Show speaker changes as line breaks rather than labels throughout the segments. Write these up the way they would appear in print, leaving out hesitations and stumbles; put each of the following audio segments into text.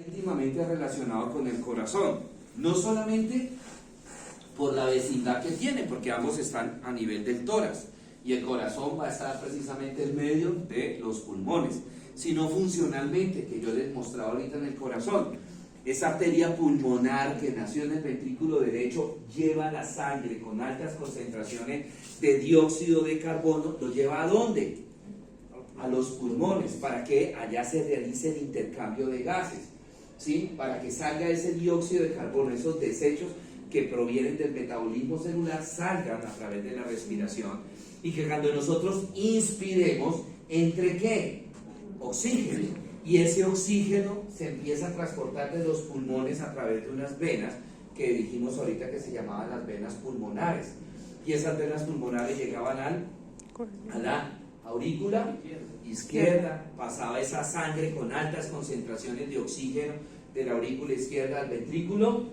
íntimamente relacionado con el corazón, no solamente por la vecindad que tiene, porque ambos están a nivel del tórax y el corazón va a estar precisamente en medio de los pulmones, sino funcionalmente, que yo les mostraba ahorita en el corazón. Esa arteria pulmonar que nació en el ventrículo derecho lleva la sangre con altas concentraciones de dióxido de carbono, ¿lo lleva a dónde? A los pulmones, para que allá se realice el intercambio de gases, ¿sí? Para que salga ese dióxido de carbono, esos desechos que provienen del metabolismo celular, salgan a través de la respiración, y que cuando nosotros inspiremos, ¿entre qué? Oxígeno. Y ese oxígeno se empieza a transportar de los pulmones a través de unas venas que dijimos ahorita que se llamaban las venas pulmonares. Y esas venas pulmonares llegaban a la aurícula izquierda, pasaba esa sangre con altas concentraciones de oxígeno de la aurícula izquierda al ventrículo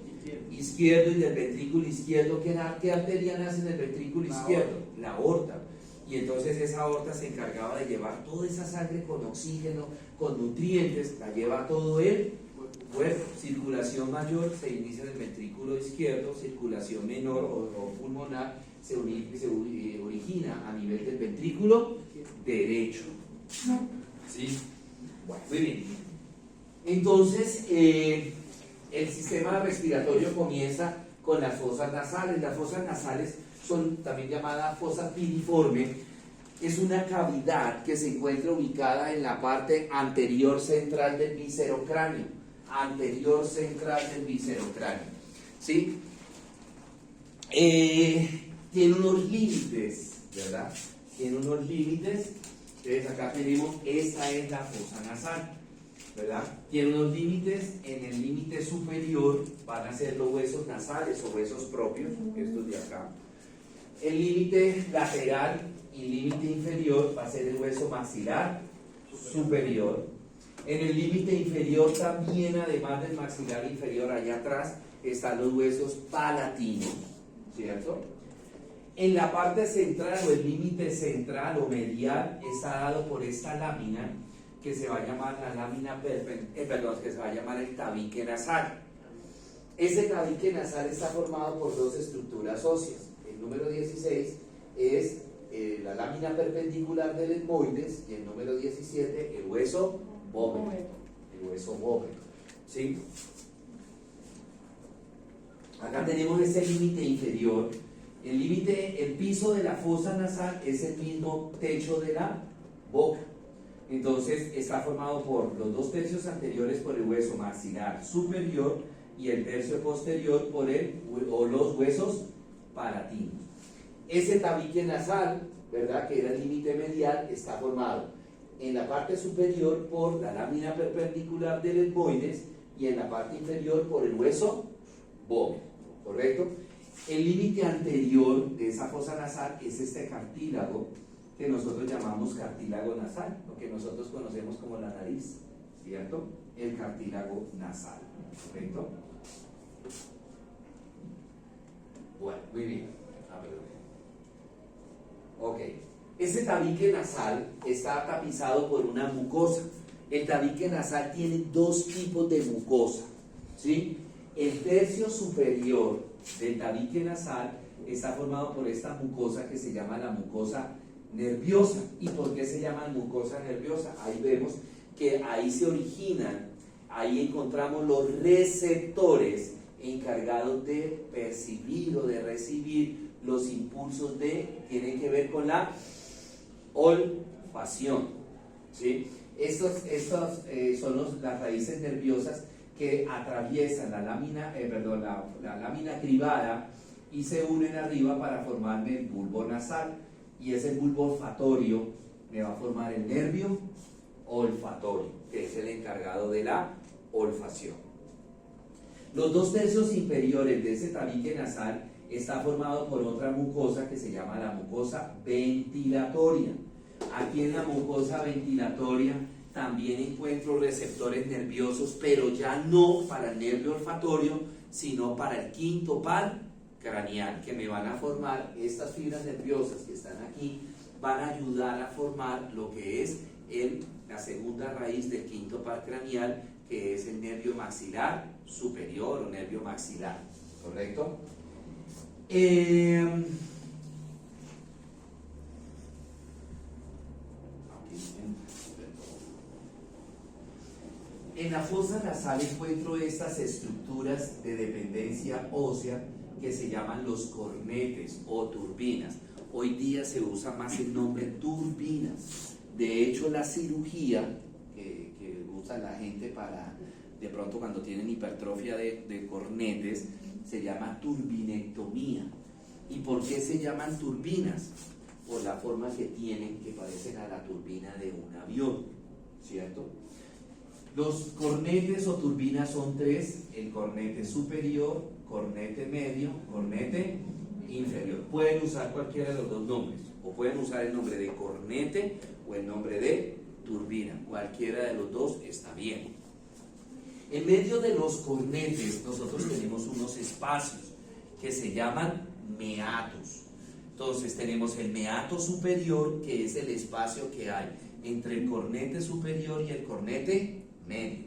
izquierdo, y del ventrículo izquierdo, ¿qué arteria nace en el ventrículo izquierdo? La aorta. Y entonces esa aorta se encargaba de llevar toda esa sangre con oxígeno, con nutrientes, la lleva a todo el cuerpo. Circulación mayor se inicia en el ventrículo izquierdo, circulación menor o pulmonar se origina a nivel del ventrículo derecho. ¿Sí? Bueno, muy bien. Entonces, el sistema respiratorio comienza con las fosas nasales. Las fosas nasales son también llamadas fosa piriforme. Es una cavidad que se encuentra ubicada en la parte anterior central del viscerocráneo. Anterior central del viscerocráneo. ¿Sí? Tiene unos límites, ¿verdad? Tiene unos límites. Entonces acá tenemos, esta es la fosa nasal, ¿verdad? Tiene unos límites. En el límite superior van a ser los huesos nasales o huesos propios, estos de acá. El límite lateral y límite inferior va a ser el hueso maxilar superior. En el límite inferior también, además del maxilar inferior, allá atrás, están los huesos palatinos, ¿cierto? En la parte central, o el límite central o medial, está dado por esta lámina que se va a llamar la lámina que se va a llamar el tabique nasal. Ese tabique nasal está formado por dos estructuras óseas. El número 16 es la lámina perpendicular del etmoides, y el número 17 el hueso bóvedo. El hueso bóvedo, ¿sí? Acá tenemos ese límite inferior. El piso de la fosa nasal es el mismo techo de la boca. Entonces está formado por los dos tercios anteriores por el hueso maxilar superior y el tercio posterior por los huesos palatinos. Ese tabique nasal, ¿verdad?, que era el límite medial, está formado en la parte superior por la lámina perpendicular del etmoides y en la parte inferior por el hueso bóvedo, ¿correcto? El límite anterior de esa fosa nasal es este cartílago que nosotros llamamos cartílago nasal, lo que nosotros conocemos como la nariz, ¿cierto? El cartílago nasal, ¿correcto? Bueno, muy bien. Ok, ese tabique nasal está tapizado por una mucosa. El tabique nasal tiene dos tipos de mucosa, ¿sí? El tercio superior del tabique nasal está formado por esta mucosa que se llama la mucosa nerviosa. ¿Y por qué se llama mucosa nerviosa? Ahí vemos que ahí se originan, ahí encontramos los receptores encargados de percibir o de recibir los impulsos tienen que ver con la olfacción, ¿sí? Estos son las raíces nerviosas que atraviesan la lámina cribada y se unen arriba para formarme el bulbo nasal, y ese bulbo olfatorio me va a formar el nervio olfatorio, que es el encargado de la olfacción. Los dos tercios inferiores de ese tabique nasal está formado por otra mucosa que se llama la mucosa ventilatoria. Aquí en la mucosa ventilatoria también encuentro receptores nerviosos, pero ya no para el nervio olfatorio, sino para el quinto par craneal, que me van a formar estas fibras nerviosas que están aquí, van a ayudar a formar lo que es la segunda raíz del quinto par craneal, que es el nervio maxilar superior o nervio maxilar, ¿correcto? En la fosa nasal encuentro estas estructuras de dependencia ósea que se llaman los cornetes o turbinas. Hoy día se usa más el nombre turbinas. De hecho, la cirugía que usa la gente para, de pronto cuando tienen hipertrofia de cornetes, se llama turbinectomía. ¿Y por qué se llaman turbinas? Por la forma que tienen, que parecen a la turbina de un avión, ¿cierto? Los cornetes o turbinas son tres: el cornete superior, cornete medio, cornete inferior. Pueden usar cualquiera de los dos nombres, o pueden usar el nombre de cornete o el nombre de turbina. Cualquiera de los dos está bien. En medio de los cornetes nosotros tenemos unos espacios que se llaman meatos. Entonces tenemos el meato superior, que es el espacio que hay entre el cornete superior y el cornete medio.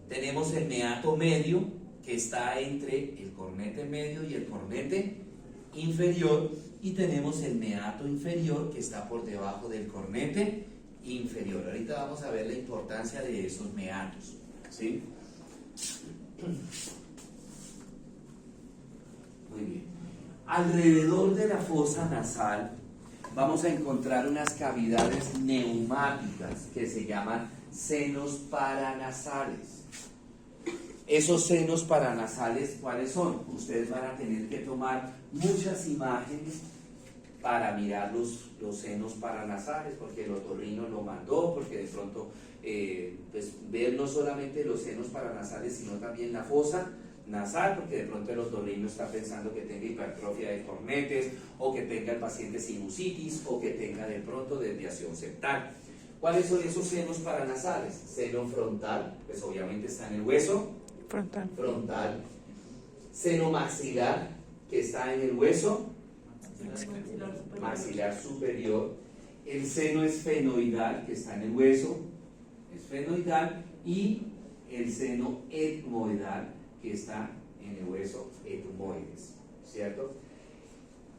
Tenemos el meato medio, que está entre el cornete medio y el cornete inferior, y tenemos el meato inferior, que está por debajo del cornete inferior. Ahorita vamos a ver la importancia de esos meatos, ¿sí? Muy bien. Alrededor de la fosa nasal vamos a encontrar unas cavidades neumáticas que se llaman senos paranasales. Esos senos paranasales, ¿cuáles son? Ustedes van a tener que tomar muchas imágenes para mirar los senos paranasales, porque el otorrino lo mandó, porque de pronto pues, ver no solamente los senos paranasales, sino también la fosa nasal, porque de pronto el otorrino está pensando que tenga hipertrofia de cornetes, o que tenga el paciente sinusitis, o que tenga de pronto desviación septal. ¿Cuáles son esos senos paranasales? Seno frontal, pues obviamente está en el hueso frontal. Seno maxilar, que está en el hueso maxilar superior. El seno esfenoidal, que está en el hueso esfenoidal, y el seno etmoidal, que está en el hueso etmoides, ¿cierto?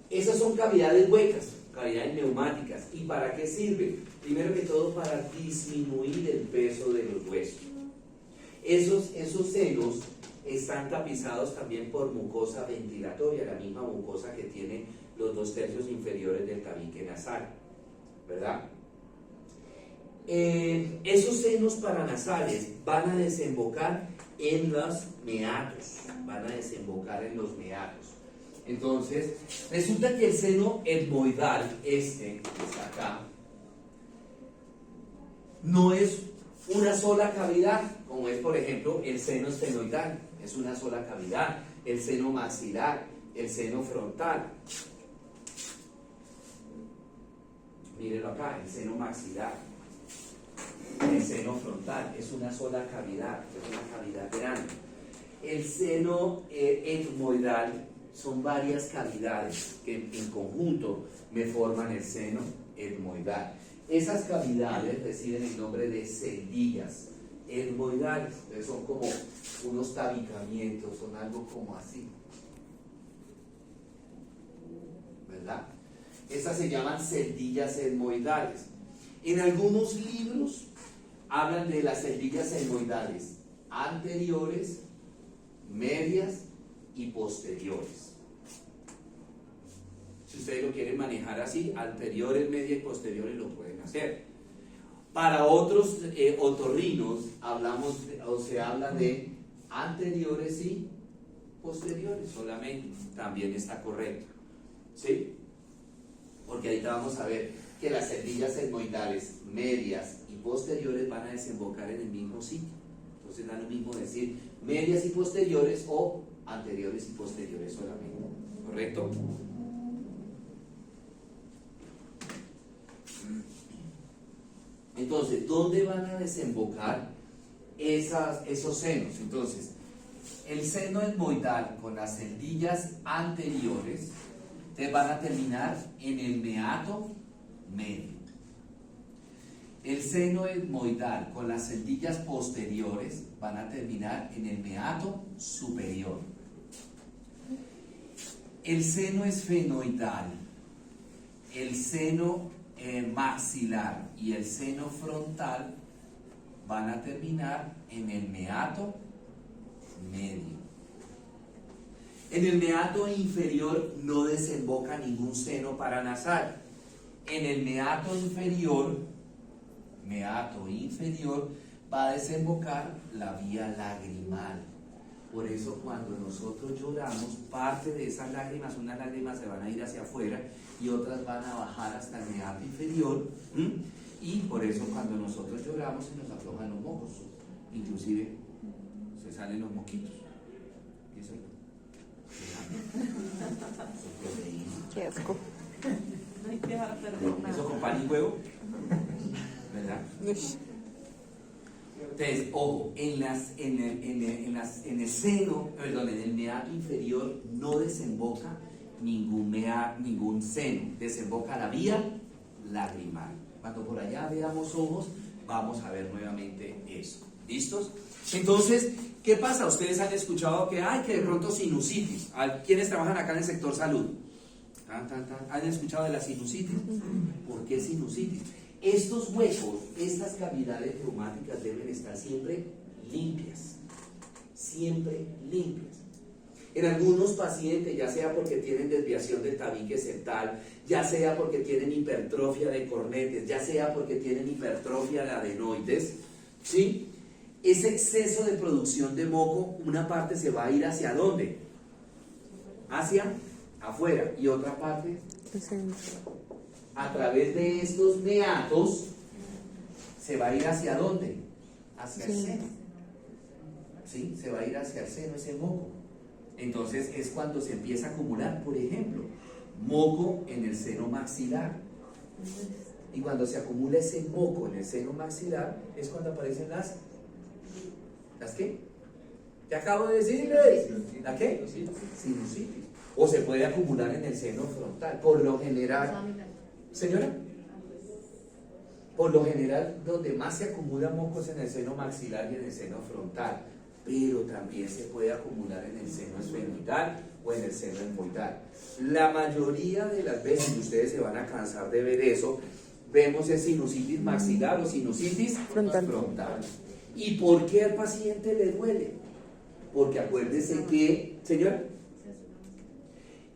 Esas son cavidades huecas, cavidades neumáticas. ¿Y para qué sirven? Primero que todo, para disminuir el peso de los huesos. Esos senos están tapizados también por mucosa ventilatoria, la misma mucosa que tiene los 2/3 inferiores del tabique nasal, ¿verdad? Esos senos paranasales van a desembocar en los meatos, Entonces, resulta que el seno etmoidal, que está acá, no es una sola cavidad, como es por ejemplo el seno esfenoidal, es una sola cavidad, el seno maxilar, el seno frontal. Mírenlo acá, el seno maxilar, el seno frontal, es una sola cavidad, es una cavidad grande. El seno etmoidal son varias cavidades que en conjunto me forman el seno etmoidal. Esas cavidades reciben el nombre de celdillas etmoidales. Entonces son como unos tabicamientos, son algo como así, ¿verdad? Estas se llaman celdillas etmoidales. En algunos libros hablan de las celdillas etmoidales anteriores, medias y posteriores. Si ustedes lo quieren manejar así, anteriores, medias y posteriores lo pueden hacer. Para otros otorrinos se habla de anteriores y posteriores solamente. También está correcto, ¿sí? Porque ahorita vamos a ver que las celdillas etmoidales medias y posteriores van a desembocar en el mismo sitio. Entonces da lo mismo decir medias y posteriores o anteriores y posteriores solamente, ¿correcto? Entonces, ¿dónde van a desembocar esos senos? Entonces, el seno etmoidal con las celdillas anteriores te van a terminar en el meato medio. El seno etmoidal con las celdillas posteriores van a terminar en el meato superior. El seno esfenoidal, el seno maxilar y el seno frontal van a terminar en el meato medio. En el meato inferior no desemboca ningún seno paranasal. En el meato inferior va a desembocar la vía lagrimal. Por eso cuando nosotros lloramos, parte de esas lágrimas, unas lágrimas se van a ir hacia afuera y otras van a bajar hasta el meato inferior. Y por eso cuando nosotros lloramos se nos aflojan los mocos, inclusive se salen los moquitos. ¿Qué es eso?
Qué asco.
No hay que dejar perder nada.
Eso con pan y huevo, ¿verdad? Entonces, ojo, en el seno, perdón, en el meato inferior no desemboca ningún seno, desemboca la vía lagrimal. Cuando por allá veamos ojos, vamos a ver nuevamente eso. ¿Listos? Entonces, ¿qué pasa? Ustedes han escuchado que de pronto sinusitis. ¿Quiénes trabajan acá en el sector salud? ¿Han escuchado de la sinusitis? ¿Por qué sinusitis? Estos huecos, estas cavidades reumáticas deben estar siempre limpias. Siempre limpias. En algunos pacientes, ya sea porque tienen desviación del tabique septal, ya sea porque tienen hipertrofia de cornetes, ya sea porque tienen hipertrofia de adenoides, ¿sí? Ese exceso de producción de moco, una parte se va a ir ¿hacia dónde? Hacia afuera. Y otra parte a través de estos meatos se va a ir ¿hacia dónde? Hacia el seno. ¿Sí? Se va a ir hacia el seno ese moco. Entonces es cuando se empieza a acumular, por ejemplo, moco en el seno maxilar. Y cuando se acumula ese moco en el seno maxilar es cuando aparecen ¿las qué? ¿Te acabo de decirles? ¿La qué? Sinusitis. O se puede acumular en el seno frontal. Por lo general, señora, por lo general donde más se acumula moco es en el seno maxilar y en el seno frontal, pero también se puede acumular en el seno esfenoidal o en el seno etmoidal. La mayoría de las veces, y ustedes se van a cansar de ver eso, vemos el sinusitis maxilar o sinusitis frontal. ¿Y por qué al paciente le duele? Porque acuérdese que, señora,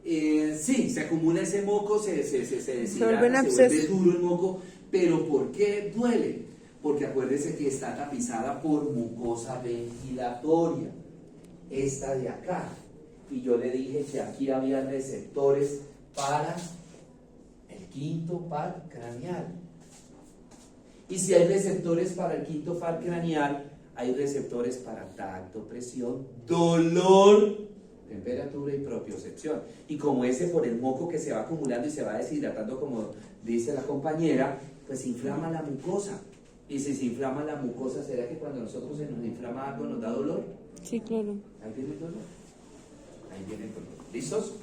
sí, se acumula ese moco, se deshidrata, se vuelve duro el moco, pero ¿por qué duele? Porque acuérdese que está tapizada por mucosa ventilatoria, esta de acá, y yo le dije que aquí había receptores para el quinto par craneal. Y si hay receptores para el quinto par craneal, hay receptores para tacto, presión, dolor, temperatura y propiocepción. Y como ese por el moco que se va acumulando y se va deshidratando, como dice la compañera, pues se inflama la mucosa. Y si se inflama la mucosa, ¿será que cuando nosotros se nos inflama algo nos da dolor?
Sí, claro.
Ahí viene el dolor. Ahí viene el dolor. ¿Listos?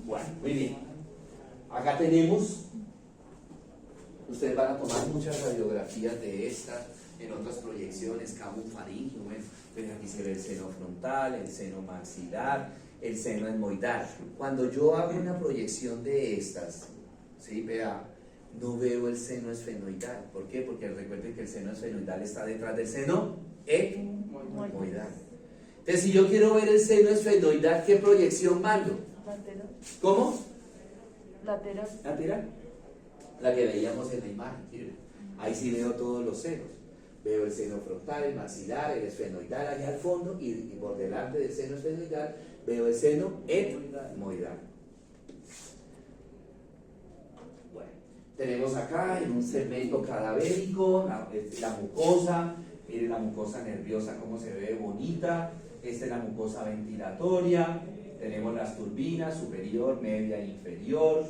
Bueno, muy bien. Acá tenemos, ustedes van a tomar muchas radiografías de estas, en otras proyecciones, campo faríngeo, bueno, pues aquí se ve el seno frontal, el seno maxilar, el seno etmoidal. Cuando yo hago una proyección de estas, ¿sí? Vea, no veo el seno esfenoidal. ¿Por qué? Porque recuerden que el seno esfenoidal está detrás del seno etmoidal. Entonces, si yo quiero ver el seno esfenoidal, ¿qué proyección mando?
Lateral.
¿Cómo?
Lateral.
¿Lateral? La que veíamos en la imagen. Ahí sí veo todos los senos. Veo el seno frontal, el maxilar, el esfenoidal allá al fondo y por delante del seno esfenoidal veo el seno etmoidal. Bueno, tenemos acá en un segmento cadavérico la mucosa. Miren la mucosa nerviosa cómo se ve bonita. Esta es la mucosa ventilatoria. Tenemos las turbinas superior, media e inferior.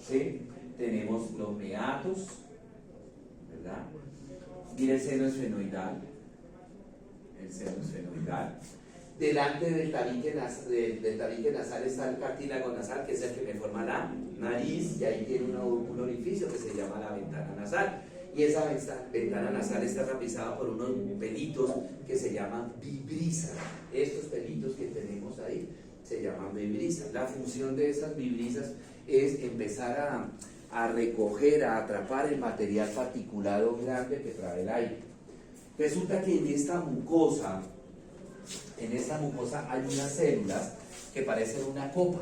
¿Sí? Tenemos los meatos, ¿verdad? Mira el seno esfenoidal. El seno esfenoidal. delante del tabique nasal está el cartílago nasal, que es el que me forma la nariz, y ahí tiene un orificio que se llama la ventana nasal. Y esa ventana nasal está tapizada por unos pelitos que se llaman vibrisas. Estos pelitos que tenemos ahí se llaman vibrisas. La función de esas vibrisas es empezar a recoger, a atrapar el material particulado grande que trae el aire. Resulta que en esta mucosa hay unas células que parecen una copa.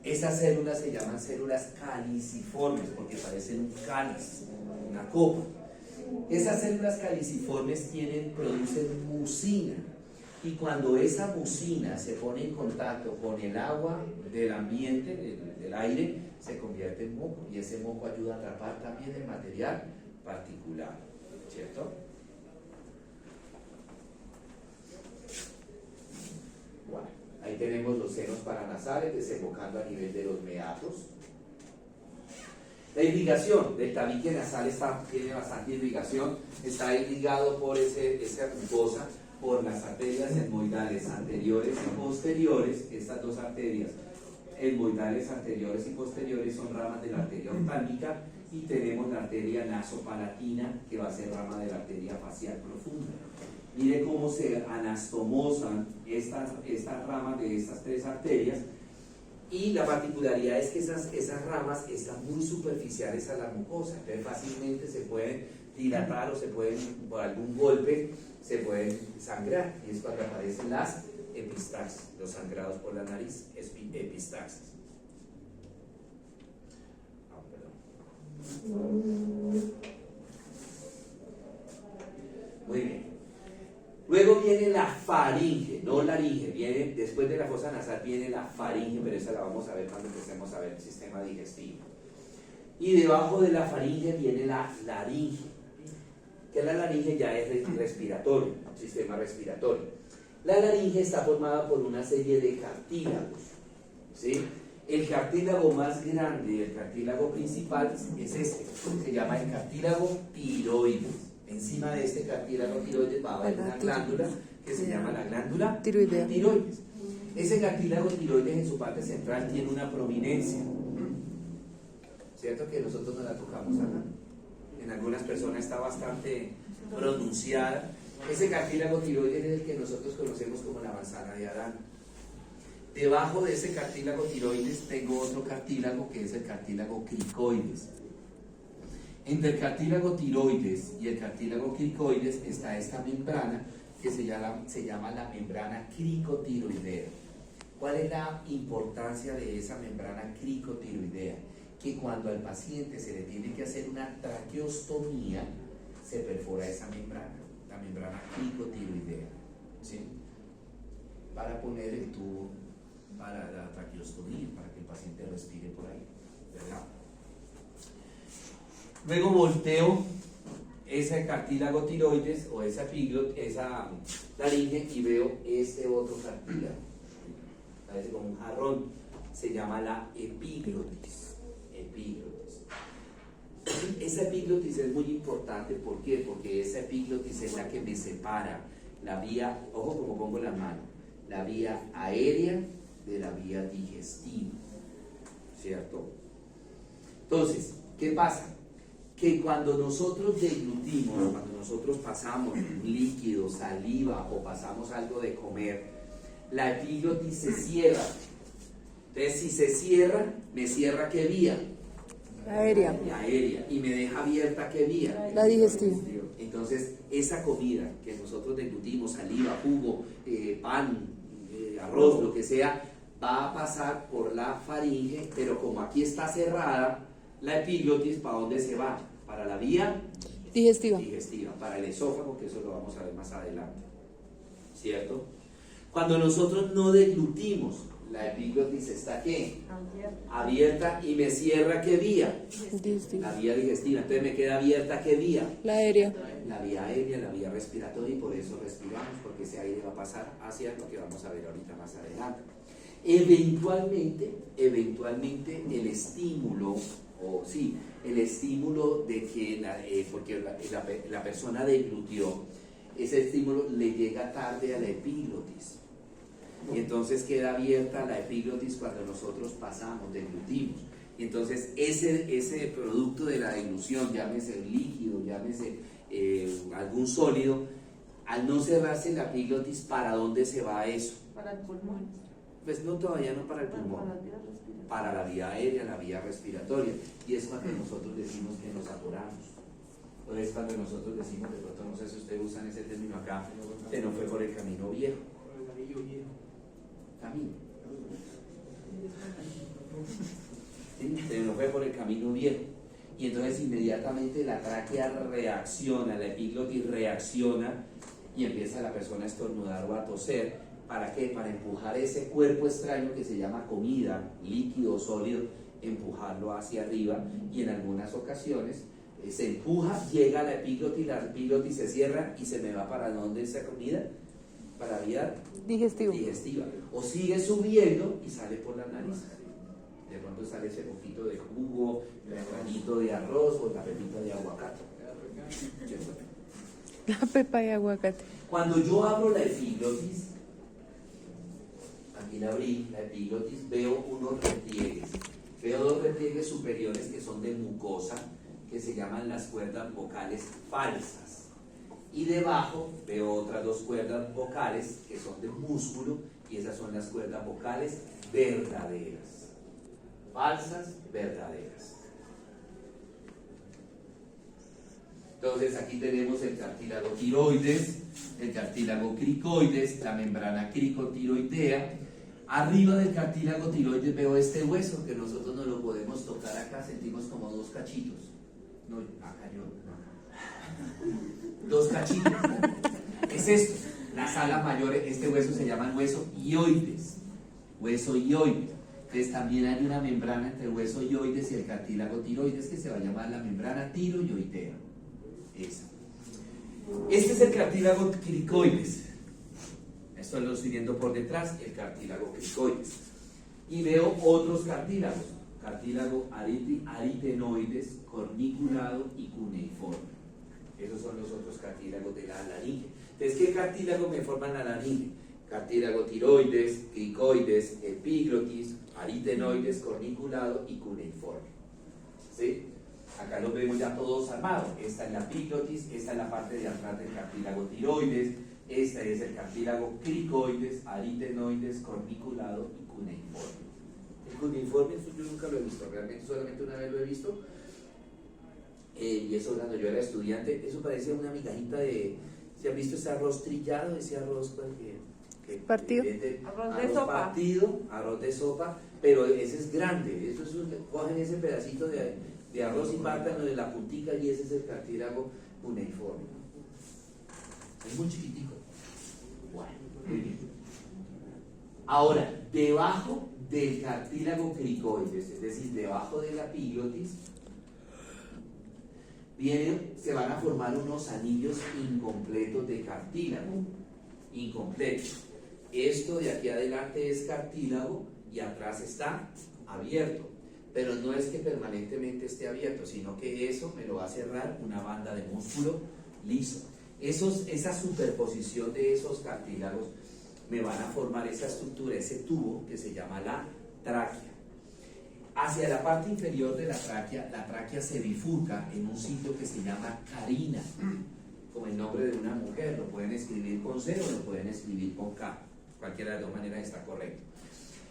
Esas células se llaman células caliciformes porque parecen un cáliz, una copa. Esas células caliciformes producen mucina, y cuando esa mucina se pone en contacto con el agua del ambiente, del aire, se convierte en moco, y ese moco ayuda a atrapar también el material particular, ¿cierto? Bueno, ahí tenemos los senos paranasales desembocando a nivel de los meatos. La irrigación del tabique nasal tiene bastante irrigación, está irrigado por esa mucosa, por las arterias etmoidales anteriores y posteriores. Estas dos arterias, etmoidales anteriores y posteriores, son ramas de la arteria oftálmica, y tenemos la arteria nasopalatina, que va a ser rama de la arteria facial profunda. Mire cómo se anastomosan estas ramas de estas tres arterias, y la particularidad es que esas ramas están muy superficiales a la mucosa, entonces fácilmente se pueden dilatar, o se pueden, por algún golpe, se pueden sangrar, y es cuando aparecen las epistaxis, los sangrados por la nariz, epistaxis. Muy bien. Luego viene la faringe, no laringe, viene después de la fosa nasal, viene la faringe, pero esa la vamos a ver cuando empecemos a ver el sistema digestivo. Y debajo de la faringe viene la laringe, que la laringe ya es respiratorio, sistema respiratorio. La laringe está formada por una serie de cartílagos, ¿sí? El cartílago más grande, el cartílago principal, es este, se llama el cartílago tiroides. Encima de este cartílago tiroides va a haber una glándula que se llama la glándula tiroides. Ese cartílago tiroides en su parte central tiene una prominencia, ¿cierto? Que nosotros no la tocamos acá. En algunas personas está bastante pronunciada. Ese cartílago tiroides es el que nosotros conocemos como la manzana de Adán. Debajo de ese cartílago tiroides tengo otro cartílago, que es el cartílago cricoides. Entre el cartílago tiroides y el cartílago cricoides está esta membrana que se llama la membrana cricotiroidea. ¿Cuál es la importancia de esa membrana cricotiroidea? Que cuando al paciente se le tiene que hacer una traqueostomía, se perfora esa membrana, la membrana cricotiroidea, ¿sí? Para poner el tubo para la traqueostomía, para que el paciente respire por ahí, ¿verdad? Luego volteo ese cartílago tiroides o esa laringe, y veo este otro cartílago, parece como un jarrón, se llama la epiglotis. Esa epiglotis es muy importante. ¿Por qué? Porque esa epiglotis es la que me separa la vía, ojo como pongo la mano, la vía aérea de la vía digestiva, ¿cierto? Entonces, ¿qué pasa? Que cuando nosotros deglutimos, cuando nosotros pasamos un líquido, saliva, o pasamos algo de comer, la epiglotis se cierra. Entonces, si se cierra, ¿me cierra qué vía?
Aérea.
La aérea. ¿Y me deja abierta qué vía?
La digestiva.
Entonces, esa comida que nosotros deglutimos, saliva, jugo, pan, arroz, lo que sea, va a pasar por la faringe, pero como aquí está cerrada, la epiglotis, ¿para dónde se va? Para la vía
Digestiva.
Para el esófago, que eso lo vamos a ver más adelante, ¿cierto? Cuando nosotros no deglutimos, la epiglotis está ¿qué? Abierta, y me cierra ¿qué vía?
Digestiva.
La vía digestiva. Entonces me queda abierta ¿qué vía?
La aérea.
La vía aérea, la vía respiratoria, y por eso respiramos, porque ese aire va a pasar hacia lo que vamos a ver ahorita más adelante. Eventualmente el estímulo, el estímulo de que, porque la persona deglutió, ese estímulo le llega tarde a la epiglotis. Y entonces queda abierta la epiglotis cuando nosotros pasamos, deglutimos. Y entonces ese producto de la deglución, llámese líquido, llámese algún sólido, al no cerrarse la epiglotis, ¿para dónde se va eso?
Para el pulmón.
Pues no, todavía no para el
Para
pulmón,
la vía respiratoria.
para la vía aérea, la vía respiratoria. Y es cuando nosotros decimos que nos atoramos. O es cuando nosotros decimos, de pronto no sé si ustedes usan ese término acá, se nos fue por el camino viejo. Camino. ¿Sí? Se nos fue por el camino viejo. Y entonces inmediatamente la tráquea reacciona, la epiglotis reacciona y empieza la persona a estornudar o a toser. ¿Para qué? Para empujar ese cuerpo extraño que se llama comida, líquido o sólido, empujarlo hacia arriba, y en algunas ocasiones se empuja, llega a la epiglotis se cierra y se me va para dónde esa comida, para vía digestiva, o sigue subiendo y sale por la nariz. De pronto sale ese poquito de jugo, el granito de arroz o la pepita de aguacate. ¿Cierto?
La pepa y aguacate.
Cuando yo abro la epiglotis, aquí la abrí, la epiglotis, veo unos repliegues. Veo dos repliegues superiores que son de mucosa, que se llaman las cuerdas vocales falsas. Y debajo veo otras dos cuerdas vocales que son de músculo, y esas son las cuerdas vocales verdaderas. Falsas, verdaderas. Entonces aquí tenemos el cartílago tiroides, el cartílago cricoides, la membrana cricotiroidea. Arriba del cartílago tiroides veo este hueso que nosotros no lo podemos tocar acá, sentimos como dos cachitos. No, acá yo. Dos cachitos. Es esto, las alas mayores, este hueso se llama hueso ioides. Hueso ioides. Entonces también hay una membrana entre el hueso ioides y el cartílago tiroides que se va a llamar la membrana tiroidea. Esa. Este es el cartílago cricoides. Esto lo estoy viendo por detrás, el cartílago cricoides. Y veo otros cartílagos. Cartílago aritenoides, corniculado y cuneiforme. Esos son los otros cartílagos de la laringe. Entonces, ¿qué cartílago me forman la laringe? Cartílago tiroides, cricoides, epiglotis, aritenoides, corniculado y cuneiforme. ¿Sí? Acá los vemos ya todos armados. Esta es la epiglotis, esta es la parte de atrás del cartílago tiroides, este es el cartílago cricoides, aritenoides, corniculado y cuneiforme. El cuneiforme yo nunca lo he visto, realmente solamente una vez lo he visto. Y eso cuando yo era estudiante, eso parecía una migajita de... ¿Se han visto ese arroz trillado? Ese arroz que
Partido.
Arroz de sopa.
Partido, arroz de sopa, pero ese es grande. Eso es cogen ese pedacito de arroz y partan de la puntica y ese es el cartílago cuneiforme. Es muy chiquitico. Bueno, muy bien. Ahora, debajo del cartílago cricoides, es decir, debajo de la epiglotis, se van a formar unos anillos incompletos de cartílago. Incompletos. Esto de aquí adelante es cartílago y atrás está abierto. Pero no es que permanentemente esté abierto, sino que eso me lo va a cerrar una banda de músculo liso. Esa superposición de esos cartílagos me van a formar esa estructura, ese tubo que se llama la tráquea. Hacia la parte inferior de la tráquea se bifurca en un sitio que se llama carina, como el nombre de una mujer. Lo pueden escribir con C o lo pueden escribir con K. Cualquiera de las dos maneras está correcto.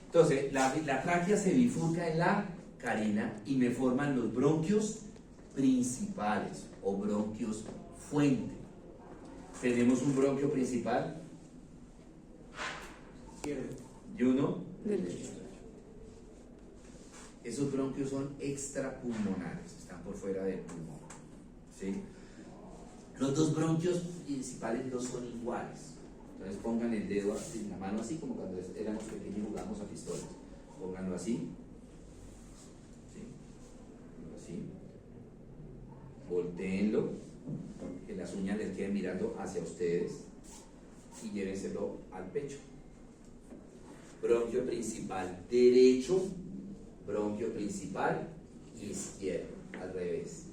Entonces, la tráquea se bifurca en la carina y me forman los bronquios principales o bronquios fuente. Tenemos un bronquio principal y uno derecho. Esos bronquios son extrapulmonares, están por fuera del pulmón. ¿Sí? Los dos bronquios principales no son iguales. Entonces pongan el dedo así, la mano así, como cuando éramos pequeños y jugábamos a pistolas. Pónganlo así. ¿Sí? Así. Voltéenlo, que las uñas les queden mirando hacia ustedes y llévenselo al pecho. Bronquio principal derecho, bronquio principal izquierdo, al revés.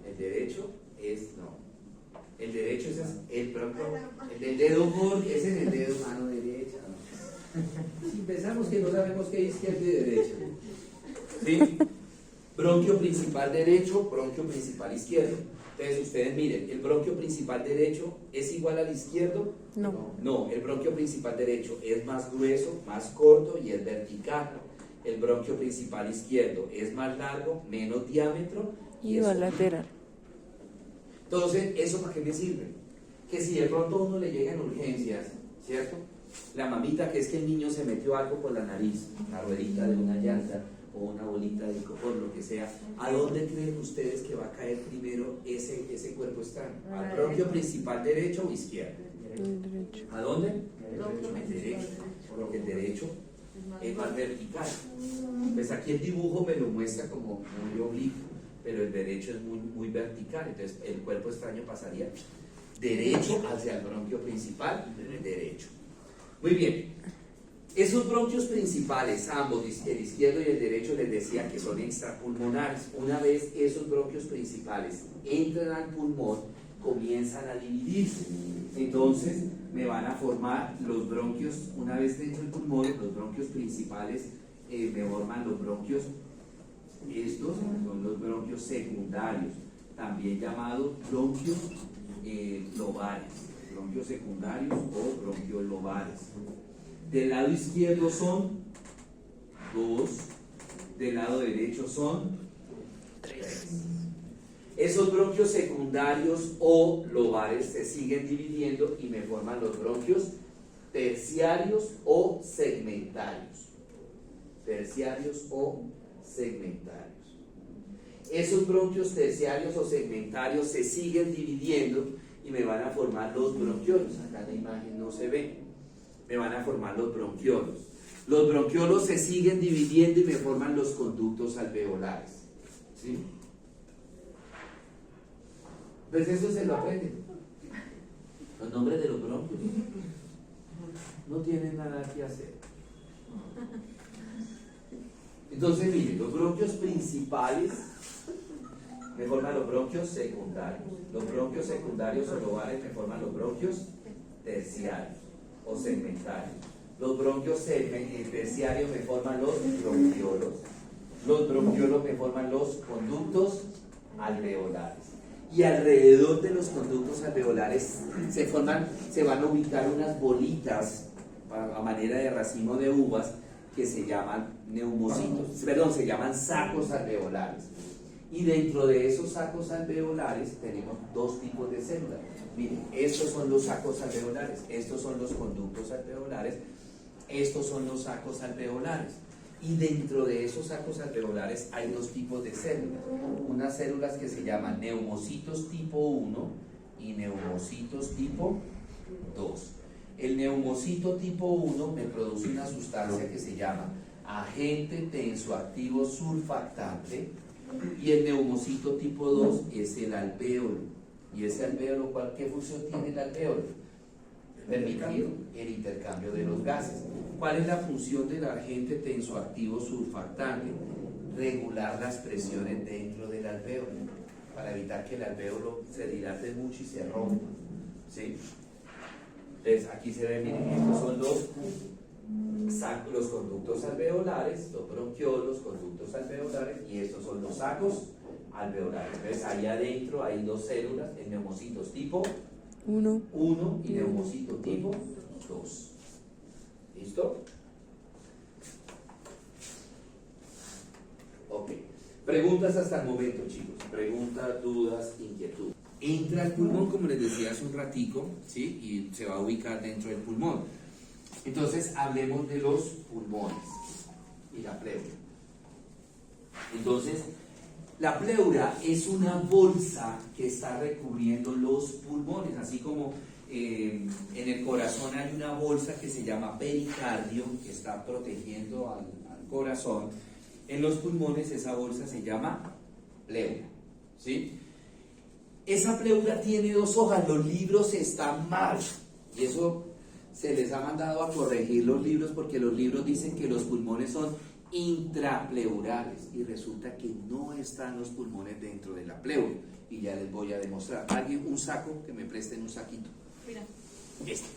El derecho es no, El derecho ese es el propio, el del dedo gordo, ese es el dedo mano derecha. ¿No? Si pensamos que no sabemos qué es izquierda y derecha. ¿Sí? Bronquio principal derecho, bronquio principal izquierdo. Entonces ustedes miren, el bronquio principal derecho es igual al izquierdo.
No.
No, el bronquio principal derecho es más grueso, más corto y es vertical. El bronquio principal izquierdo es más largo, menos diámetro
Y
es
va lateral.
Entonces, ¿eso para qué me sirve? Que si de pronto a uno le llegan urgencias, ¿cierto? La mamita, que es que el niño se metió algo por la nariz, una ruedita de una llanta o una bolita de copor, lo que sea, ¿a dónde creen ustedes que va a caer primero ese cuerpo extraño? ¿Al bronquio principal derecho o izquierdo?
El derecho.
¿A dónde? El derecho, porque el derecho es más vertical. Pues aquí el dibujo me lo muestra como muy oblicuo, pero el derecho es muy vertical, entonces el cuerpo extraño pasaría derecho hacia el bronquio principal derecho. Muy bien, esos bronquios principales, ambos, el izquierdo y el derecho, les decía que son extrapulmonares. Una vez esos bronquios principales entran al pulmón, comienzan a dividirse. Entonces me van a formar los bronquios, una vez dentro del pulmón, los bronquios principales me forman los bronquios, estos son los bronquios secundarios, también llamados bronquios lobares, bronquios secundarios o bronquios lobares. Del lado izquierdo son 2, del lado derecho son 3. Esos bronquios secundarios o lobares se siguen dividiendo y me forman los bronquios terciarios o segmentarios. Terciarios o segmentarios. Esos bronquios terciarios o segmentarios se siguen dividiendo y me van a formar los bronquiolos. Acá en la imagen no se ve. Me van a formar los bronquiolos. Los bronquiolos se siguen dividiendo y me forman los conductos alveolares. ¿Sí? Pues eso se lo aprenden. Los nombres de los bronquios no tienen nada que hacer. Entonces, miren, los bronquios principales me forman los bronquios secundarios. Los bronquios secundarios o lobares me forman los bronquios terciarios o segmentarios. Los bronquios terciarios me forman los bronquiolos. Los bronquiolos me forman los conductos alveolares. Y alrededor de los conductos alveolares se van a ubicar unas bolitas a manera de racimo de uvas que se llaman se llaman sacos alveolares. Y dentro de esos sacos alveolares tenemos dos tipos de células. Miren, estos son los sacos alveolares, estos son los conductos alveolares, estos son los sacos alveolares. Y dentro de esos sacos alveolares hay dos tipos de células. Unas células que se llaman neumocitos tipo 1 y neumocitos tipo 2. El neumocito tipo 1 me produce una sustancia que se llama agente tensoactivo surfactante y el neumocito tipo 2 es el alvéolo. ¿Y ese alvéolo qué función tiene el alvéolo? Permitir el intercambio de los gases. ¿Cuál es la función del agente tensoactivo surfactante? Regular las presiones dentro del alvéolo para evitar que el alvéolo se dilate mucho y se rompa. ¿Sí? Entonces aquí se ve, miren, estos son los conductos alveolares, los bronquiolos, conductos alveolares, y estos son los sacos alveolares. Entonces ahí adentro hay dos células, el neumocitos tipo 1 y neumocito tipo 2. ¿Listo? Ok. Preguntas hasta el momento, chicos. Preguntas, dudas, inquietudes. Entra al pulmón, como les decía hace un ratico, ¿sí? Y se va a ubicar dentro del pulmón. Entonces, hablemos de los pulmones y la pleura. Entonces, la pleura es una bolsa que está recubriendo los pulmones, así como en el corazón hay una bolsa que se llama pericardio, que está protegiendo al corazón. En los pulmones esa bolsa se llama pleura, ¿sí? Esa pleura tiene dos hojas, los libros están mal, y eso se les ha mandado a corregir los libros porque los libros dicen que los pulmones son intrapleurales, y resulta que no están los pulmones dentro de la pleura, y ya les voy a demostrar. ¿Alguien un saco? Que me presten un saquito.
Mira.
Listo.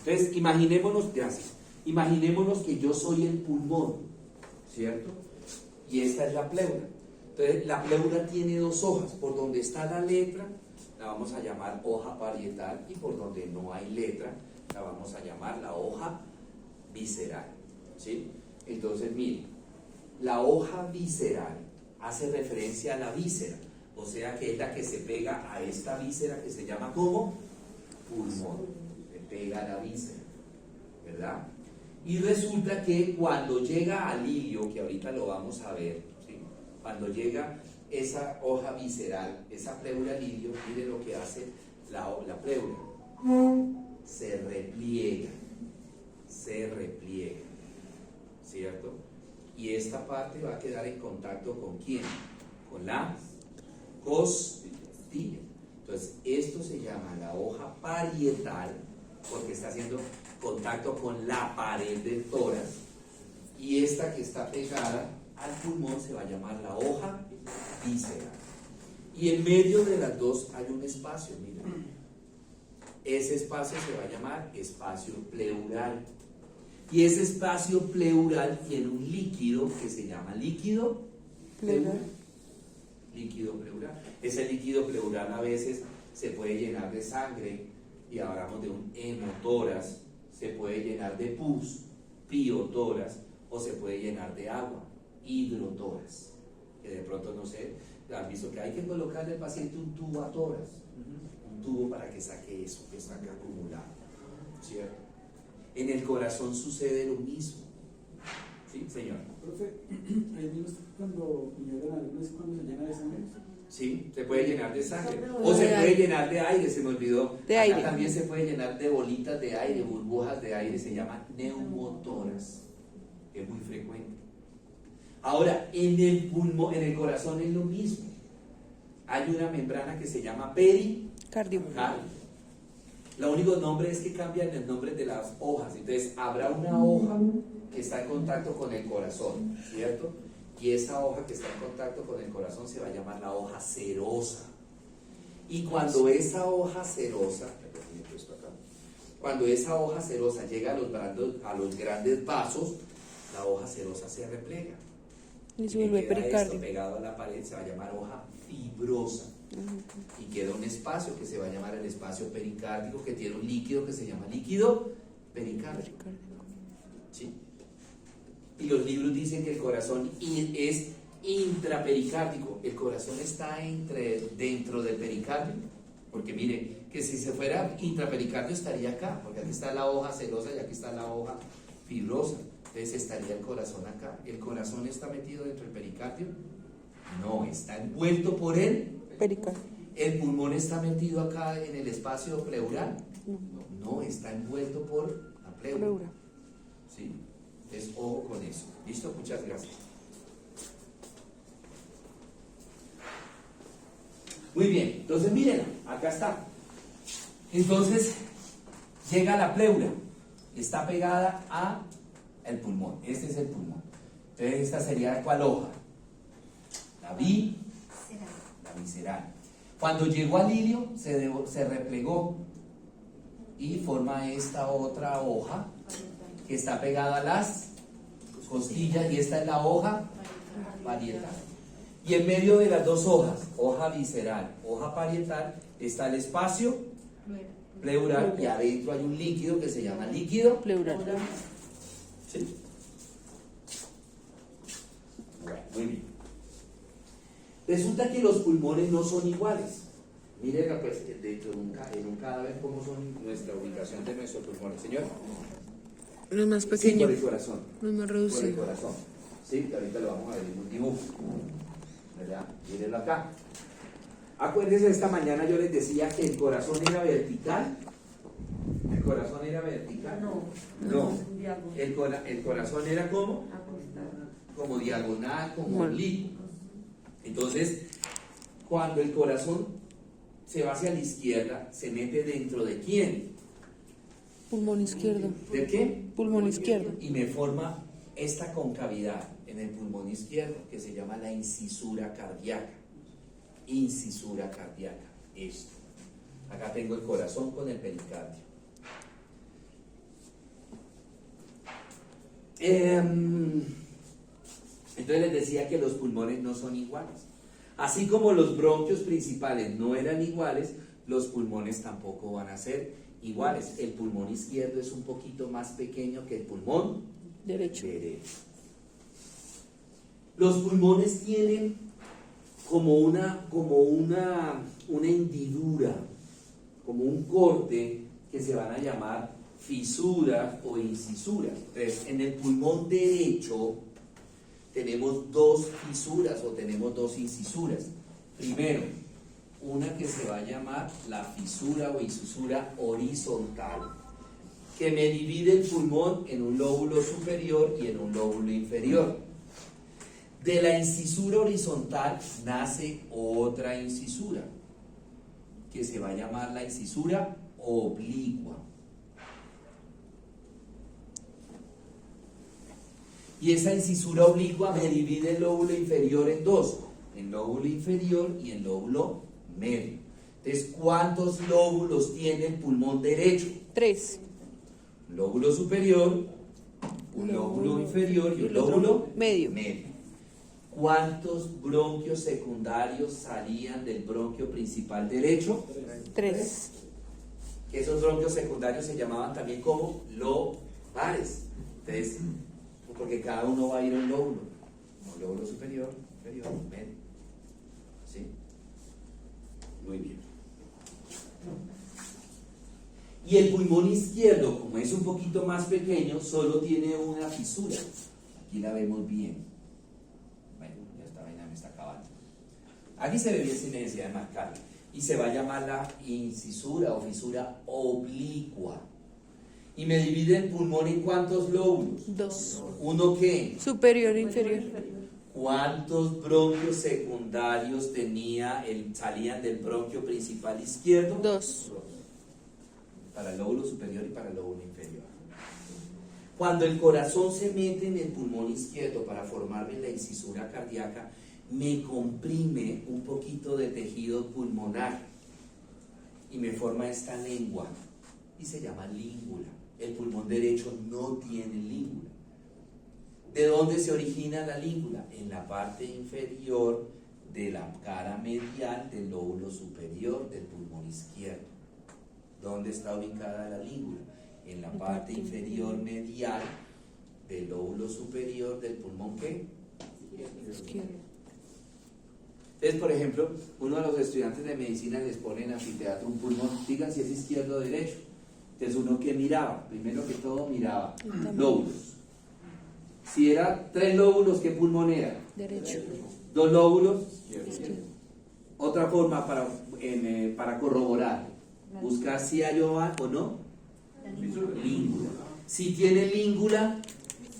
Entonces, imaginémonos, gracias, imaginémonos que yo soy el pulmón, ¿cierto? Y esta es la pleura. Entonces, la pleura tiene dos hojas. Por donde está la letra, la vamos a llamar hoja parietal, y por donde no hay letra, la vamos a llamar la hoja visceral, ¿sí? Entonces, miren, la hoja visceral hace referencia a la víscera, o sea que es la que se pega a esta víscera que se llama ¿cómo? Pulmón, se pega a la víscera, ¿verdad? Y resulta que cuando llega al ilio, que ahorita lo vamos a ver, ¿sí? Cuando llega esa hoja visceral, esa pleura al ilio, mire lo que hace la pleura, se repliega, ¿cierto? Y esta parte va a quedar en contacto ¿con quién? Con la costilla. Entonces, esto se llama la hoja parietal porque está haciendo contacto con la pared del tórax, y esta que está pegada al pulmón se va a llamar la hoja visceral. Y en medio de las dos hay un espacio, miren. Ese espacio se va a llamar espacio pleural. Y ese espacio pleural tiene un líquido que se llama líquido pleural. Líquido pleural. Ese líquido pleural a veces se puede llenar de sangre, y hablamos de un hemotórax, se puede llenar de pus, piotórax, o se puede llenar de agua, hidrotórax. Que de pronto, no sé, han visto que hay que colocarle al paciente un tubo a tórax, un tubo para que saque eso que está acá acumulado, ¿cierto? En el corazón sucede lo mismo. ¿Sí, señor?
Profe, ahí mismo cuando llegan algunos, cuando se llena de sangre.
Sí, se puede llenar de sangre, o se puede llenar de aire, se me olvidó.
De
Acá
aire.
también se puede llenar de bolitas de aire, burbujas de aire, se llama neumotórax, es muy frecuente. Ahora, en el pulmón, en el corazón es lo mismo. Hay una membrana que se llama
Cardio.
pericardio. Lo único nombre es que cambian el nombre de las hojas. Entonces, habrá una hoja que está en contacto con el corazón, ¿cierto? Y esa hoja que está en contacto con el corazón se va a llamar la hoja serosa. Y cuando esa hoja serosa, cuando esa hoja serosa llega a los grandes vasos, la hoja serosa se replega.
Y se
Y
vuelve
queda esto
pericardio.
pegado a la pared, se va a llamar hoja fibrosa. Y queda un espacio que se va a llamar el espacio pericárdico, que tiene un líquido que se llama líquido pericárdico. ¿Sí? Y los libros dicen que el corazón es intrapericárdico. El corazón está dentro del pericardio, porque mire, que si se fuera intrapericardio estaría acá, porque aquí está la hoja serosa y aquí está la hoja fibrosa. Entonces estaría el corazón acá. ¿El corazón está metido dentro del pericardio? No, está envuelto por él.
Pericardio.
¿El pulmón está metido acá en el espacio pleural? No, está envuelto por la pleura.
Pleura.
¿Sí? Entonces, ojo con eso. ¿Listo? Muchas gracias. Muy bien, entonces miren, acá está. Entonces, llega la pleura, está pegada a el pulmón. Este es el pulmón. Entonces, esta sería ¿cuál hoja? La visceral. Cuando llegó al ilio, se replegó y forma esta otra hoja que está pegada a las costillas, y esta es la hoja parietal. Y en medio de las dos hojas, hoja visceral, hoja parietal, está el espacio pleural, y adentro hay un líquido que se llama líquido
Pleural.
¿Sí? Bueno, muy bien. Resulta que los pulmones no son iguales. Miren pues, dentro de en un cadáver cómo son nuestra ubicación de nuestros pulmones, señor.
Uno es más
Sí,
pequeño,
por el corazón.
uno es más
Por el
reducido.
corazón. Sí, que ahorita lo vamos a ver en un dibujo. ¿Verdad? Mírenlo acá. Acuérdense, esta mañana yo les decía que el corazón era vertical. ¿El corazón era vertical? No. El corazón era como diagonal, como oblicuo. Entonces, cuando el corazón se va hacia la izquierda, se mete dentro de ¿quién?
Pulmón izquierdo.
¿De qué?
Pulmón izquierdo.
Y me forma esta concavidad en el pulmón izquierdo que se llama la incisura cardíaca. Incisura cardíaca, esto. Acá tengo el corazón con el pericardio. Entonces les decía que los pulmones no son iguales. Así como los bronquios principales no eran iguales, los pulmones tampoco van a ser iguales. El pulmón izquierdo es un poquito más pequeño que el pulmón
Derecho.
Los pulmones tienen como una hendidura, como un corte que se van a llamar fisura o incisura. Entonces, en el pulmón derecho tenemos dos fisuras o tenemos dos incisuras. Primero, una que se va a llamar la fisura o incisura horizontal, que me divide el pulmón en un lóbulo superior y en un lóbulo inferior. De la incisura horizontal nace otra incisura, que se va a llamar la incisura oblicua. Y esa incisura oblicua me divide el lóbulo inferior en dos, en lóbulo inferior y en lóbulo medio. Entonces, ¿cuántos lóbulos tiene el pulmón derecho?
3.
Un lóbulo superior, un lóbulo inferior y un lóbulo
medio.
¿Cuántos bronquios secundarios salían del bronquio principal derecho?
3.
Esos bronquios secundarios se llamaban también como lobares. Entonces, porque cada uno va a ir a un lóbulo. Un lóbulo superior, inferior, medio. ¿Sí? Muy bien. Y el pulmón izquierdo, como es un poquito más pequeño, solo tiene una fisura. Aquí la vemos bien. Bueno, ya esta vaina me está acabando. Aquí se ve bien sin necesidad de marcarla. Y se va a llamar la incisura o fisura oblicua. Y me divide el pulmón en ¿cuántos lóbulos?
2.
¿Uno qué?
Superior e inferior.
¿Cuántos bronquios secundarios salían del bronquio principal izquierdo?
2.
Para el lóbulo superior y para el lóbulo inferior. Cuando el corazón se mete en el pulmón izquierdo para formarme la incisura cardíaca, me comprime un poquito de tejido pulmonar y me forma esta lengua y se llama língula. El pulmón derecho no tiene língula. ¿De dónde se origina la língula? En la parte inferior de la cara medial del lóbulo superior del pulmón izquierdo. ¿Dónde está ubicada la língula? En la parte inferior medial del lóbulo superior del pulmón ¿qué?
Izquierdo.
Entonces, por ejemplo, uno de los estudiantes de medicina les pone en anfiteatro un pulmón, digan si es izquierdo o derecho. Entonces, uno que miraba, primero que todo miraba lóbulos. Si era 3 lóbulos, ¿qué pulmón era?
Derecho.
2 lóbulos.
Izquierdo.
Otra forma para corroborar, buscar si hay o no. Língula. Si tiene língula,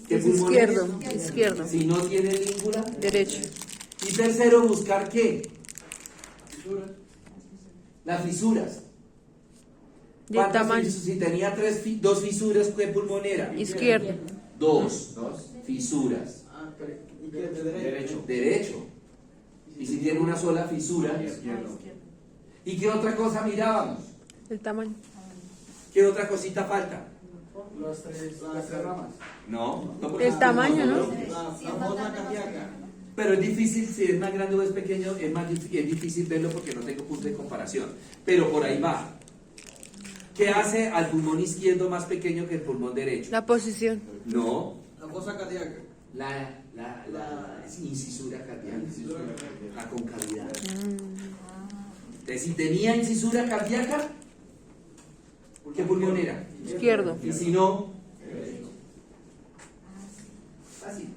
¿qué
Es
pulmón
izquierdo.
es?
Izquierdo.
Si no tiene língula,
Derecho.
y tercero, buscar ¿qué? Las fisuras.
De
¿Cuántas
tamaño.
si tenía 2 fisuras, ¿qué pulmón era?
Izquierdo.
2 fisuras.
¿Y qué es de derecho?
Derecho. Y si tiene una sola fisura, ¿y qué otra cosa mirábamos?
El tamaño.
¿Qué otra cosita falta?
Las tres ramas.
No, no porque
El tamaño, ¿no?
La forma cardíaca.
Pero es difícil, si es más grande o es pequeño, es difícil verlo porque no tengo punto de comparación. Pero por ahí va. ¿Qué hace al pulmón izquierdo más pequeño que el pulmón derecho?
La posición.
No,
La fosa cardíaca.
la incisura cardíaca, la concavidad. Entonces, si tenía incisura cardíaca, ¿qué pulmón era?
Izquierdo.
Y si no, fácil.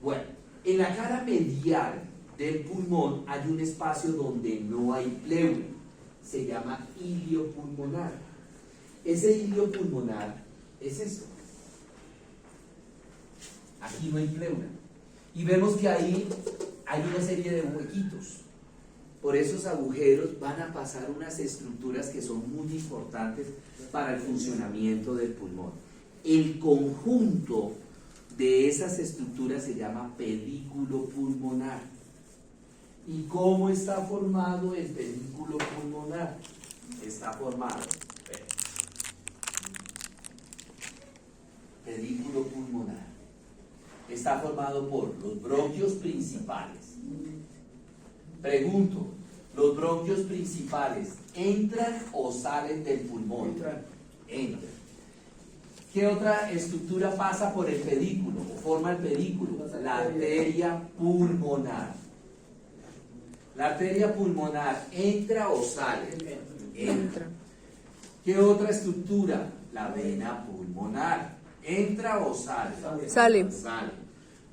Bueno, en la cara medial del pulmón hay un espacio donde no hay pleura. Se llama ilio pulmonar. Ese ilio pulmonar es esto. Aquí no hay pleura. Y vemos que ahí hay una serie de huequitos. Por esos agujeros van a pasar unas estructuras que son muy importantes para el funcionamiento del pulmón. El conjunto de esas estructuras se llama pedículo pulmonar. ¿Y cómo está formado el pedículo pulmonar? Está formado, pedículo pulmonar, está formado por los bronquios principales. Pregunto, ¿los bronquios principales entran o salen del pulmón? Entran. ¿Qué otra estructura pasa por el pedículo o forma el pedículo? La arteria pulmonar. ¿La arteria pulmonar entra o sale?
Entra.
¿Qué otra estructura? La vena pulmonar. ¿Entra o sale?
Sale.
Sale.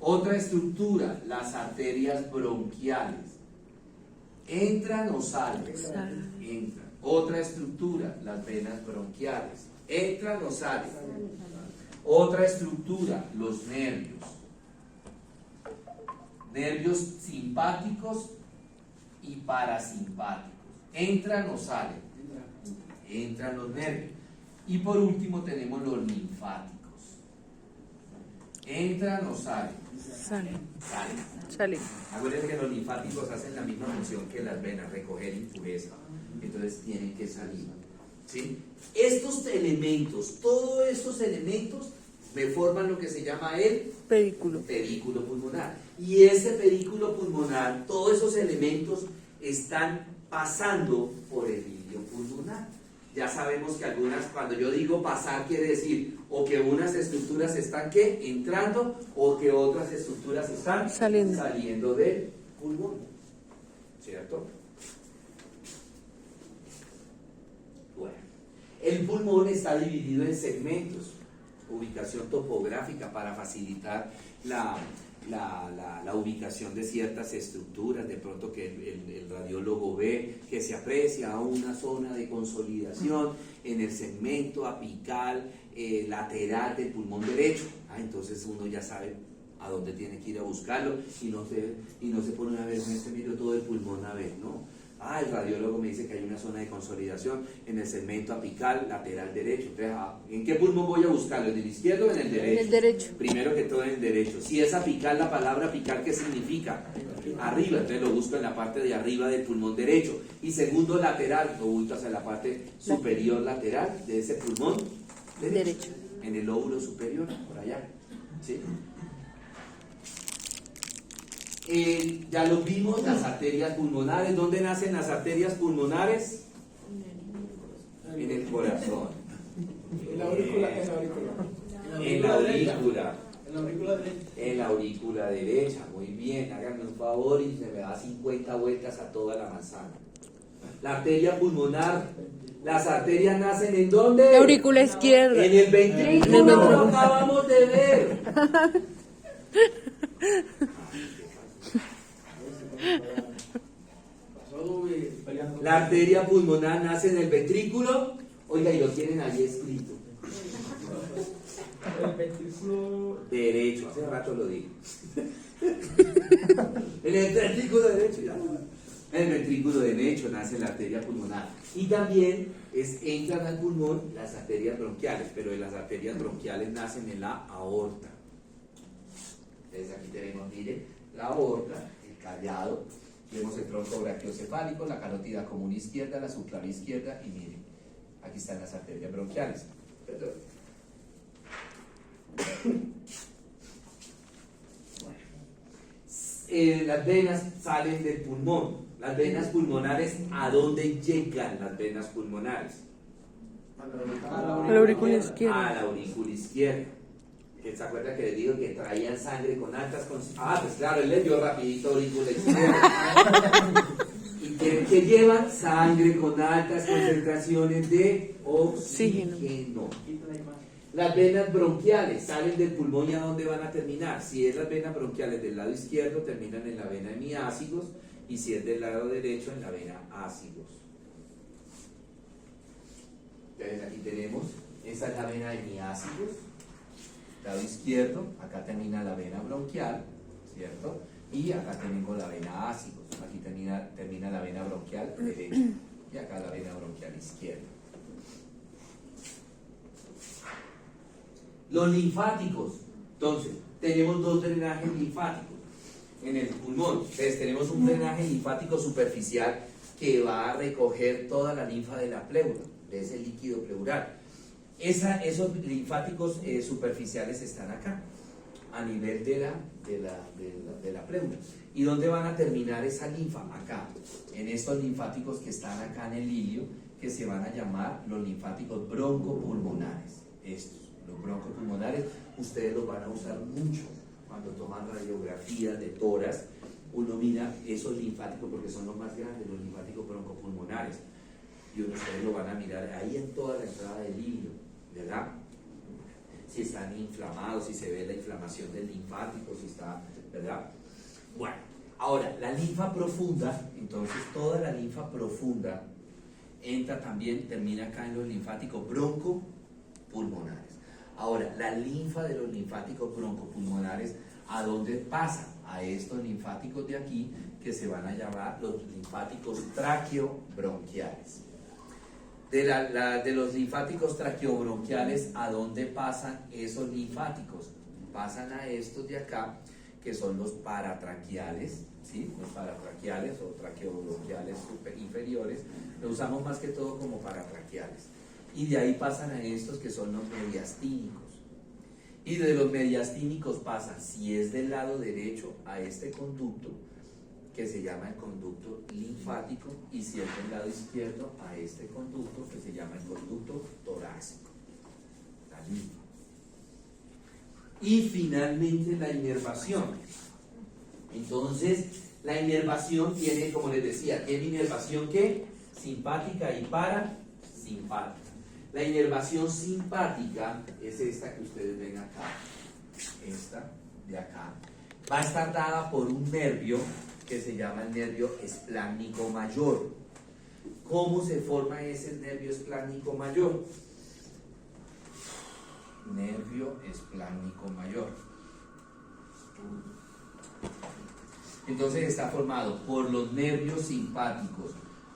Otra estructura, las arterias bronquiales. ¿Entran o salen?
Sale.
Entran. Otra estructura, las venas bronquiales. ¿Entran o salen? Otra estructura, los nervios. Nervios simpáticos y parasimpáticos. ¿Entran o salen? Entran los nervios. Y por último tenemos los linfáticos. ¿Entran o salen?
Sale.
Salen.
Sale.
Acuérdense que los linfáticos hacen la misma función que las venas, recoger impureza. Entonces tienen que salir. ¿Sí? Estos elementos, todos estos elementos me forman lo que se llama el
Pedículo.
pedículo pulmonar. Y ese pedículo pulmonar, todos esos elementos están pasando por el hilio pulmonar. Ya sabemos que algunas, cuando yo digo pasar, quiere decir o que unas estructuras están ¿qué? Entrando o que otras estructuras están
Saliendo.
del pulmón. ¿Cierto? Bueno, el pulmón está dividido en segmentos, ubicación topográfica para facilitar la ubicación de ciertas estructuras, de pronto que el radiólogo ve que se aprecia una zona de consolidación en el segmento apical lateral del pulmón derecho. Entonces uno ya sabe a dónde tiene que ir a buscarlo y no se pone una vez, miro todo el pulmón a ver, ¿no? El radiólogo me dice que hay una zona de consolidación en el segmento apical lateral derecho. Entonces, ¿en qué pulmón voy a buscarlo? ¿En el izquierdo o en el derecho?
En el derecho.
Primero que todo en el derecho. Si es apical, la palabra apical, ¿qué significa? Arriba. Entonces lo busco en la parte de arriba del pulmón derecho. Y segundo, lateral, lo busco hacia la parte superior lateral de ese pulmón derecho. En el lóbulo superior, por allá. ¿Sí? Ya lo vimos, las arterias pulmonares. ¿Dónde nacen las arterias pulmonares? En el corazón.
En la aurícula.
En la aurícula.
En la aurícula derecha.
En la aurícula derecha. Muy bien, háganme un favor y se me da 50 vueltas a toda la manzana. La arteria pulmonar. Las arterias nacen ¿en dónde?
La aurícula izquierda.
En el ventrículo. Lo acabamos de ver. La arteria pulmonar nace en el ventrículo. Oiga, y lo tienen ahí escrito.
El ventrículo
Derecho, hace rato lo dije. En el ventrículo derecho, ya. En el ventrículo derecho nace la arteria pulmonar. Y también entran al pulmón las arterias bronquiales, pero de las arterias bronquiales nacen en la aorta. Entonces aquí tenemos, mire, la aorta, el callado, vemos el tronco brachiocefálico, la carótida común izquierda, la subclavín izquierda, y miren, aquí están las arterias bronquiales. Perdón. Las venas salen del pulmón. Las venas pulmonares, ¿a dónde llegan las venas pulmonares?
a
la aurícula izquierda.
A la aurícula izquierda. ¿Se acuerda que le digo que traían sangre con altas concentraciones? Pues claro, él le dio rapidito aurícula izquierda. ¿Y que llevan? Sangre con altas concentraciones de oxígeno. Las venas bronquiales salen del pulmón, ¿y a dónde van a terminar? Si es las venas bronquiales del lado izquierdo, terminan en la vena hemiácigos, y si es del lado derecho, en la vena ácigos. Entonces aquí tenemos, esta es la vena hemiácigos, lado izquierdo, acá termina la vena bronquial, ¿cierto? Y acá tenemos la vena ácigos, aquí termina la vena bronquial derecha, y acá la vena bronquial izquierda. Los linfáticos, entonces, tenemos dos drenajes linfáticos en el pulmón. Entonces tenemos un drenaje linfático superficial que va a recoger toda la linfa de la pleura, de ese líquido pleural. Esos linfáticos superficiales están acá, a nivel de la pleura. ¿Y dónde van a terminar esa linfa? Acá, en estos linfáticos que están acá en el ilio, que se van a llamar los linfáticos broncopulmonares. Estos, los broncopulmonares, ustedes los van a usar mucho cuando toman radiografías de tórax. Uno mira esos linfáticos porque son los más grandes, los linfáticos broncopulmonares, y ustedes lo van a mirar ahí en toda la entrada del ilio, ¿verdad? Si están inflamados, si se ve la inflamación del linfático, si está, ¿verdad? Bueno, ahora, la linfa profunda, entonces toda la linfa profunda entra también, termina acá en los linfáticos broncopulmonares. Ahora, la linfa de los linfáticos broncopulmonares, ¿a dónde pasa? A estos linfáticos de aquí, que se van a llamar los linfáticos traqueobronquiales. De los linfáticos traqueobronquiales, ¿a dónde pasan esos linfáticos? Pasan a estos de acá, que son los paratraqueales, ¿sí? Los paratraqueales o traqueobronquiales inferiores, lo usamos más que todo como paratraqueales. Y de ahí pasan a estos que son los mediastínicos. Y de los mediastínicos pasan, si es del lado derecho, a este conducto, que se llama el conducto linfático, y si es del lado izquierdo, a este conducto, que se llama el conducto torácico, la linfa. Y finalmente la inervación. Entonces, la inervación tiene, como les decía, tiene inervación ¿qué? Simpática y parasimpática. La inervación simpática es esta que ustedes ven acá, esta de acá. Va a estar dada por un nervio que se llama el nervio esplácnico mayor. ¿Cómo se forma ese nervio esplácnico mayor? Nervio esplácnico mayor. Entonces está formado por los nervios simpáticos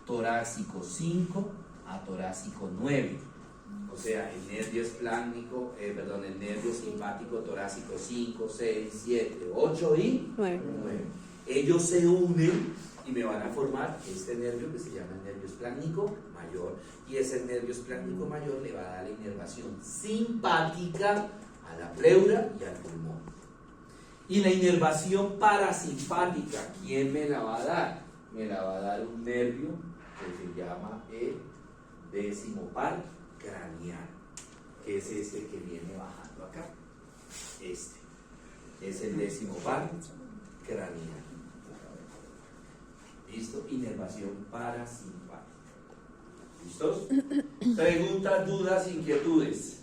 torácico 5 a torácico 9. O sea, el nervio esplácnico, el nervio simpático torácico 5, 6, 7, 8 y 9. Ellos se unen y me van a formar este nervio que se llama el nervio esplácnico mayor. Y ese nervio esplácnico mayor le va a dar la inervación simpática a la pleura y al pulmón. Y la inervación parasimpática, ¿quién me la va a dar? Me la va a dar un nervio que se llama el décimo par craneal, que es este que viene bajando acá. Este es el décimo par craneal. ¿Listo? Inervación parasimpática. ¿Listos? Preguntas, dudas, inquietudes.